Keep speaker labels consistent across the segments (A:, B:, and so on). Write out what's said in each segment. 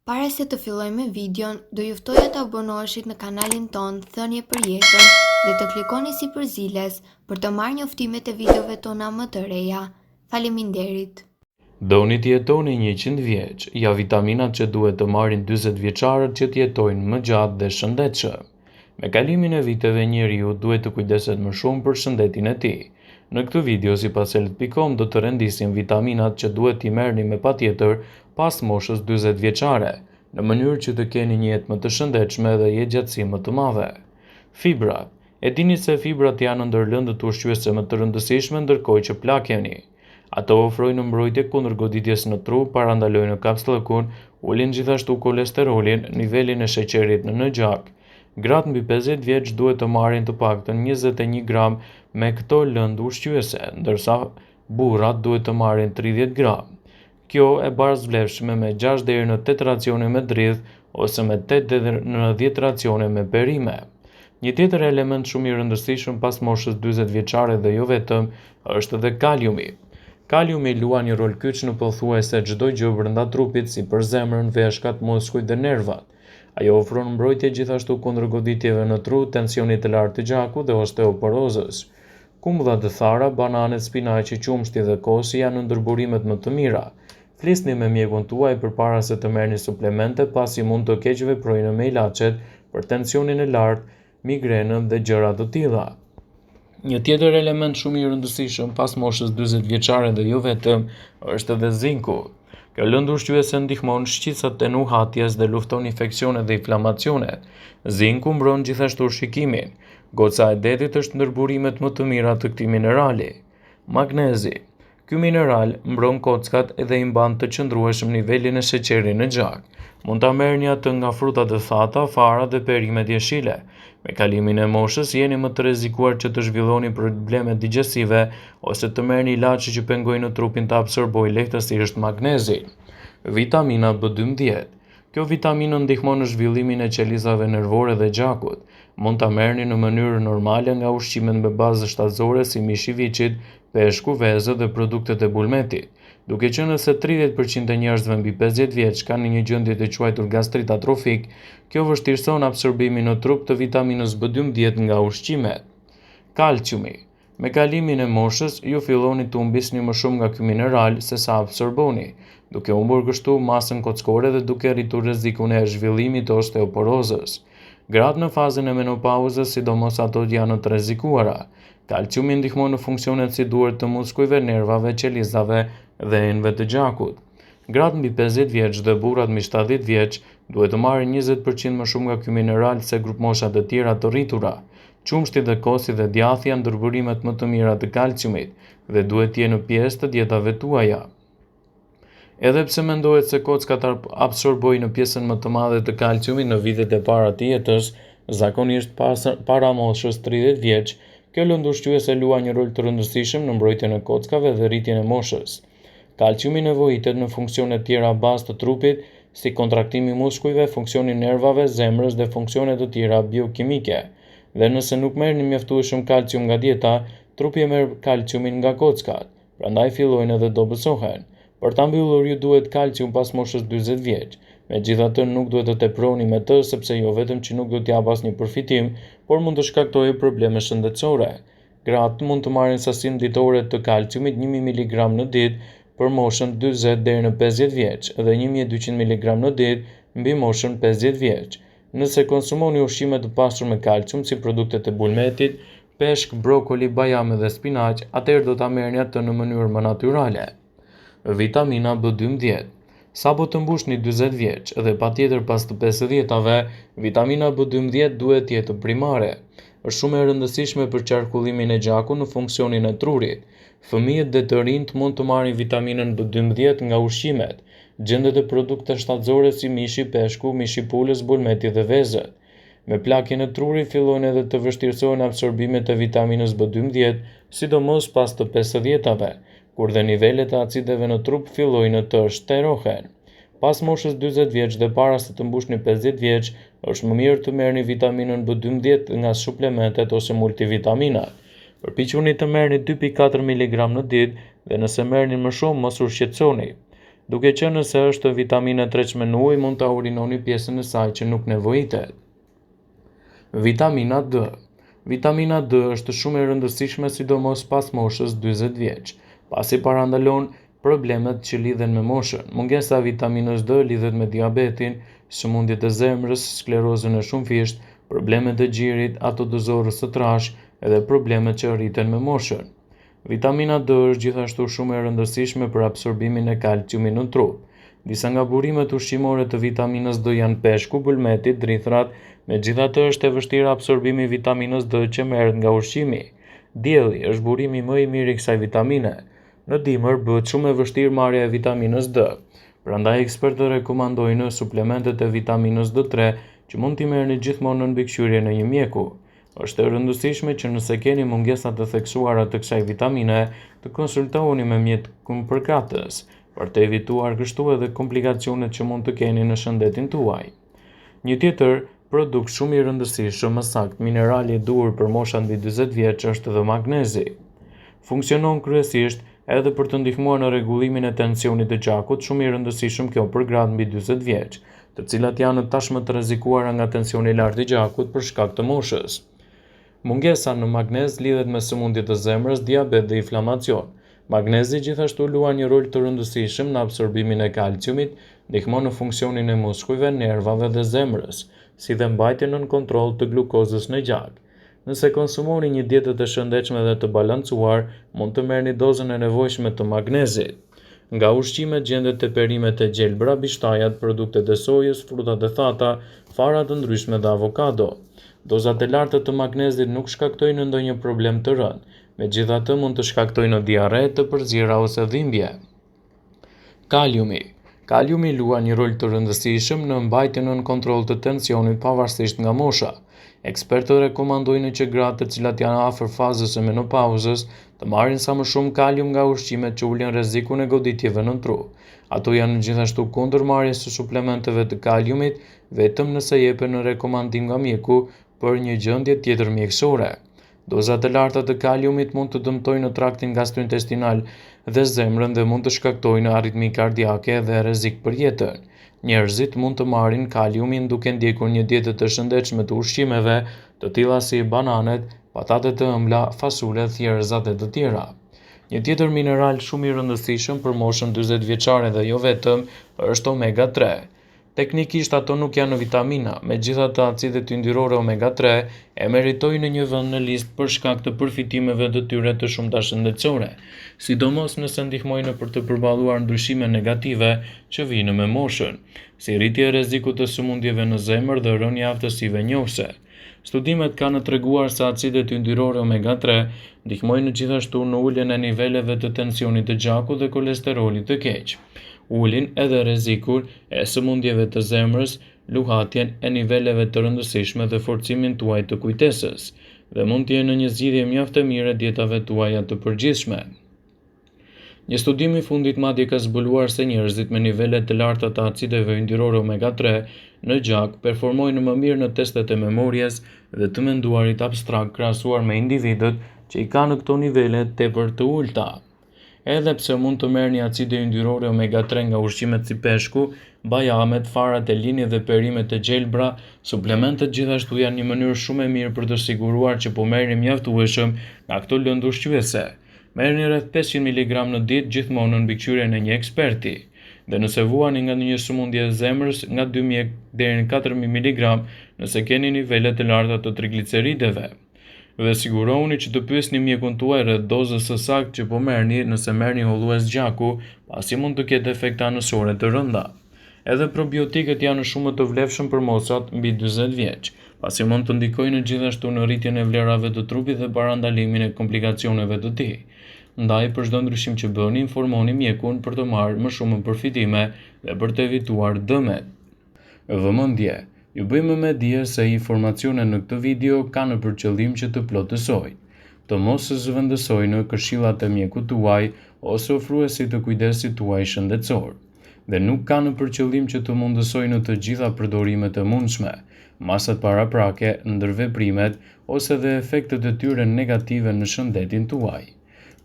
A: Para se të filloj me videon, do ju ftoja të abonoheshit në kanalin ton Thënie për Jetën dhe të klikoni sipër ziles për të marrë njoftimet e videove tona më të reja. Faleminderit.
B: Doni të jetoni 100 vjeç, ja vitaminat që duhet të marrin 40 vjeçarët që të jetojnë më gjatë dhe shëndetshëm. Me kalimin e viteve njeriu duhet të kujdeset më shumë për shëndetin e tij. Në këtë video sipaselit.com do të rendisim vitaminat që duhet t'i merrni me patjetër pas moshës 40 vjeçare, në mënyrë që të keni një jetë më të shëndetshme dhe jetëgjatësi më të madhe. Fibrat. E dini se fibrat janë ndër lëndët ushqyese më të rëndësishme ndërkohë që plakeni. Ato ofrojnë mbrojtje kundër goditjes në trup, parandalojnë kapsllëkun, ulin gjithashtu kolesterolin, nivelin e sheqerit në gjak. Gratë mbi 50 vjeç duhet të marrin të paktën 21 gram me këto lëndë ushqyese, ndërsa burrat duhet të marrin 30 gram. Kjo e barazvlefshme me 6 deri në 8 racione me dridh ose me 8 deri në 10 racione me perime. Një tjetër element shumë i rëndësishëm pas moshës 40 vjeçare dhe jo vetëm është edhe kaliumi. Kaliumi luan një rol kyç në pothuajse çdo gjë brenda trupit, si për zemrën, veshkat, muskujt dhe nervat. Ajo ofron mbrojtje gjithashtu kundër goditjeve në tru, tensionit të lartë të gjakut dhe osteoporozës. Kumullat e thara, bananet, spinaqi, qumshti dhe kosi janë ndër burimet më të mira. Flisni me mjekun tuaj përpara se të merrni suplemente, pasi mund të keq veprojnë me ilaçet për tensionin e lartë, migrenën dhe gjëra të tilla. Një tjetër element shumë i rëndësishëm pas moshës 40 vjeçare dhe jo vetëm është edhe zinku. Kjo lëndë ushqyese ndihmon shqisat e nuhatjes dhe lufton infeksionet dhe inflamacionet. Zinku mbron gjithashtu shikimin. Goca e detit është ndër burimet më të mira të këtij minerali. Magnezi. Ky mineral mbron kockat dhe i mban të qëndrueshëm nivelin e sheqerit në gjak. Mund ta merrni atë nga frutat e thata, fara dhe perimet jeshile. Me kalimin e moshës jeni më të rrezikuar që të zhvilloni probleme digjesive ose të merrni ilaçe që pengojnë në trupin të absorbojë lehtësisht magnezin. Vitamina B12. Kjo vitaminë ndihmon në zhvillimin e qelizave nervore dhe gjakut. Mund ta merrni në mënyrë normale nga ushqimet me bazë shtatëzore si mishi i viçit, peshku, vezët dhe produktet e bulmetit. Duke qenë se 30% e njerëzve mbi 50 vjeç kanë një gjendje të quajtur gastrit atrofik, kjo vështirëson absorbimin në trup të vitaminës B12 nga ushqimet. Kalciumi. Me kalimin e moshës, ju filloni të humbisni më shumë nga ky mineral se sa absorboni, duke humbur kështu masën kockore dhe duke rritur rrezikun e zhvillimit të osteoporozës. Gratë në fazën e menopauzës, sidomos ato që janë të rrezikuara. Kalciumi ndihmon në funksionet si duart të muskujve, nervave, qelizave dhe enëve të gjakut. Gratë mbi 50 vjeç dhe burrat mbi 70 vjeç duhet të marrin 20% më shumë nga ky mineral se grupmoshat e tjera të rritura. Qumshti dhe kosi dhe djathi janë ndër burimet më të mira të kalciumit dhe duhet të jenë pjesë të dietave tuaja. Edhe pse mendohet se kockat absorbojnë në pjesën më të madhe të kalciumit në vitet e para të jetës, zakonisht para moshës 30 vjeç, kjo lëndë ushqyese luan një rol të rëndësishëm në mbrojtjen e kockave dhe rritjen e moshës. Kalciumi nevojitet në funksione të tjera bazë të trupit, si kontraktimi i muskujve, funksioni i nervave, zemrës dhe funksione të tjera biokimike. Dhe nëse nuk merrni mjaftueshëm kalcium nga dieta, trupi e merr kalciumin nga kockat, prandaj fillojnë edhe dobësohen. Për ta mbyllur ju duhet kalcium pas moshës 40 vjeç. Megjithatë nuk duhet të teproni me të, sepse jo vetëm që nuk do t'jap asnjë përfitim, por mund të shkaktojë probleme shëndetësore. Gratë mund të marrin sasinë ditore të kalciumit 1000 mg në ditë për moshën 40 deri në 50 vjeç dhe 1200 mg në ditë mbi moshën 50 vjeç. Nëse konsumoni ushqime të pasur me kalcium si produktet e bulmetit, peshk, brokoli, bajame dhe spinaq, atëherë do ta merrni atë në mënyrë më natyrale. Vitamina B12. Sapo të mbushni 40 vjeç dhe patjetër pas të 50-tave, vitamina B12 duhet të jetë primare. Është shumë e rëndësishme për qarkullimin e gjakut në funksionin e trurit. Fëmijët dhe të rinjt mund të marrin vitaminën B12 nga ushqimet, gjendet e produkte shtatëzore si mishi, peshku, mishi pulës, bulmeti dhe vezët. Me plakjen e trurit fillojnë edhe të vështirësohen absorbimet e vitaminës B12, sidomos pas të 50-tave, kur dhe nivelet e acideve në trup fillojnë të shterohen. Pas moshës 40 vjeç dhe para se të mbushni 50 vjeç, është më mirë të merrni vitaminën B12 nga suplementet ose multivitaminat. Përpiquni të merrni 2.4 mg në ditë dhe nëse merrni më shumë mos u shqetësoni. Duke qenë se është vitaminë e tretshme në ujë, mund ta urinoni pjesën e saj që nuk nevojitet. Vitamina D. Vitamina D është shumë e rëndësishme sidomos pas moshës 40 vjeç, pasi parandalon problemet që lidhen me moshën. Mungesa e vitaminës D lidhet me diabetin, sëmundjet e zemrës, sklerozën e shumëfisht, problemet e gjirit, ato dozorës së trashë edhe problemet që rriten me moshën. Vitamina D është gjithashtu shumë e rëndësishme për absorbimin e kalciumit në trup. Disa nga burimet ushqimore të vitaminës D janë peshku, bulmeti, drithrat, megjithatë është e vështirë absorbimi i vitaminës D që merret nga ushqimi. Dielli është burimi më i mirë i kësaj vitamine. Në dimër bëhet shumë e vështirë marrja e vitaminës D. Prandaj ekspertët rekomandojnë suplementet e vitaminës D3 që mund t'i merrni gjithmonë në mbikëqyrje në një mjeku. Është e rëndësishme që nëse keni mungesa të theksuara të kësaj vitamine, të konsultohuni me mjekun përkatës, për të evituar kështu edhe komplikacionet që mund të keni në shëndetin tuaj. Një tjetër produkt shumë i rëndësishëm, më saktë minerali i duhur për moshat mbi 40 vjeç është edhe magnezi. Funksionon kryesisht edhe për të ndihmuar në rregullimin e tensionit të gjakut, shumë i rëndësishëm kjo për gratë mbi 40 vjeç, të cilat janë tashmë të rrezikuara nga tensioni i lartë i gjakut për shkak të moshës. Mungesa në magnez lidhet me sëmundjet e zemrës, diabet dhe inflamacion. Magnezi gjithashtu luan një rol të rëndësishëm në absorbimin e kalciumit, ndihmon në funksionin e muskujve, nervave dhe zemrës, si dhe mbajtjen nën kontroll të glukozës në gjak. Nëse konsumoni një dietë të shëndetshme dhe të balancuar, mund të merrni dozën e nevojshme të magnezit. Nga ushqimet gjendet teperimet e gjelbra, bishtajat, produktet e sojës, frutat e thata, fara të ndryshme dhe avokado. Dozat e larta të magnezit nuk shkaktojnë ndonjë problem të rënd, megjithatë mund të shkaktojnë diarre, të përzierje ose dhimbje. Kaliumi. Kaliumi luan një rol të rëndësishëm në mbajtjen nën kontroll të tensionit pavarësisht nga mosha. Ekspertët rekomandojnë që gratë të cilat janë afër fazës së menopauzës të marrin sa më shumë kalium nga ushqimet që ulin rrezikun e goditjeve në tru. Ato janë gjithashtu kundër marrjes së suplementeve të kaliumit, vetëm nëse jepen në rekomandim nga mjeku për një gjendje tjetër mjekësore. Dozat e larta të kaliumit mund të dëmtojnë traktin gastrointestinal dhe zemrën dhe mund të shkaktojnë arritmi kardiake dhe rrezik për jetën. Njerëzit mund të marrin kaliumin duke ndjekur një dietë të shëndetshme të ushqimeve, të tilla si bananet, patatet e ëmbla, fasulet, thjerëzat e të tjera. Një tjetër mineral shumë i rëndësishëm për moshën 40 vjeçare dhe jo vetëm është omega 3. Teknikisht ato nuk janë vitamina, megjithatë acidet yndyrore omega 3 e meritojnë një vend në listë për shkak të përfitimeve të tyre të shumta shëndetësore, sidomos nëse ndihmojnë për të përballuar ndryshime negative që vijnë me moshën, si rritje e rrezikut të sëmundjeve në zemër dhe rënje e aftësive njohëse. Studimet kanë treguar se acidet yndyrore omega 3 ndihmojnë gjithashtu në uljen e niveleve të tensionit të gjakut dhe kolesterolit të keq. Ulin edhe rrezikun e sëmundjeve të zemrës, luhatjen e niveleve të rëndësishme dhe forcimin tuaj të kujtesës, dhe mund të jenë një zgjidhje mjaft e mirë e dietave tuaja të përgjithshme. Një studim i fundit madje ka zbuluar se njerëzit me nivele të larta të acideve yndyrore omega 3 në gjak performojnë më mirë në testet e memorjes dhe të menduarit abstrakt krahasuar me individët që i kanë këto nivele tepër të ulta. Edhe pse mund të merrni acide yndyrore omega 3 nga ushqimet si peshku, bajamet, farat e linit dhe perimet e gjelbra, suplementet gjithashtu janë një mënyrë shumë e mirë për të siguruar që po merrni mjaftueshëm nga këto lëndë ushqyese. Merrni rreth 500 mg në ditë gjithmonë në mbikëqyrjen e një eksperti. Dhe nëse vuani nga një sëmundje e zemrës, nga 2000 deri në 4000 mg nëse keni nivele të larta të triglicerideve. Dhe sigurohuni që të pyesni mjekun tuaj rreth dozës së saktë që po merrni nëse merrni hollues gjaku, pasi mund të ketë efekte anësore të rënda. Edhe probiotikët janë shumë të vlefshëm për moshat mbi 40 vjeç, pasi mund të ndikojnë gjithashtu në rritjen e vlerave të trupit dhe parandalimin e komplikacioneve të tij. Ndaj për çdo ndryshim që bëni, informoni mjekun për të marrë më shumë përfitime dhe për të evituar dëmet. Vëmendje. Ju bëjmë me dije se informacionet në këtë video kanë për qëllim që të plotësojnë, të mos zëvendësojnë këshillat e mjekut tuaj ose ofruesit të kujdesit tuaj shëndetësor, dhe nuk kanë për qëllim që të mundësojnë të gjitha përdorimet e mundshme, masat paraprake, ndërveprimet ose dhe efektet e tyre negative në shëndetin tuaj.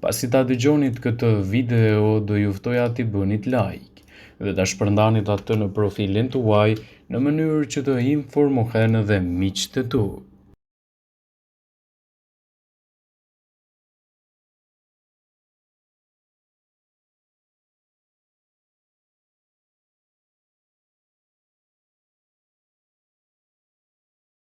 B: Pasi ta dëgjonit këtë video, do ju ftoja t'i bënit like. dhe ta shpërndanit atë në profilin tuaj në mënyrë që të informohen edhe miqtë tu.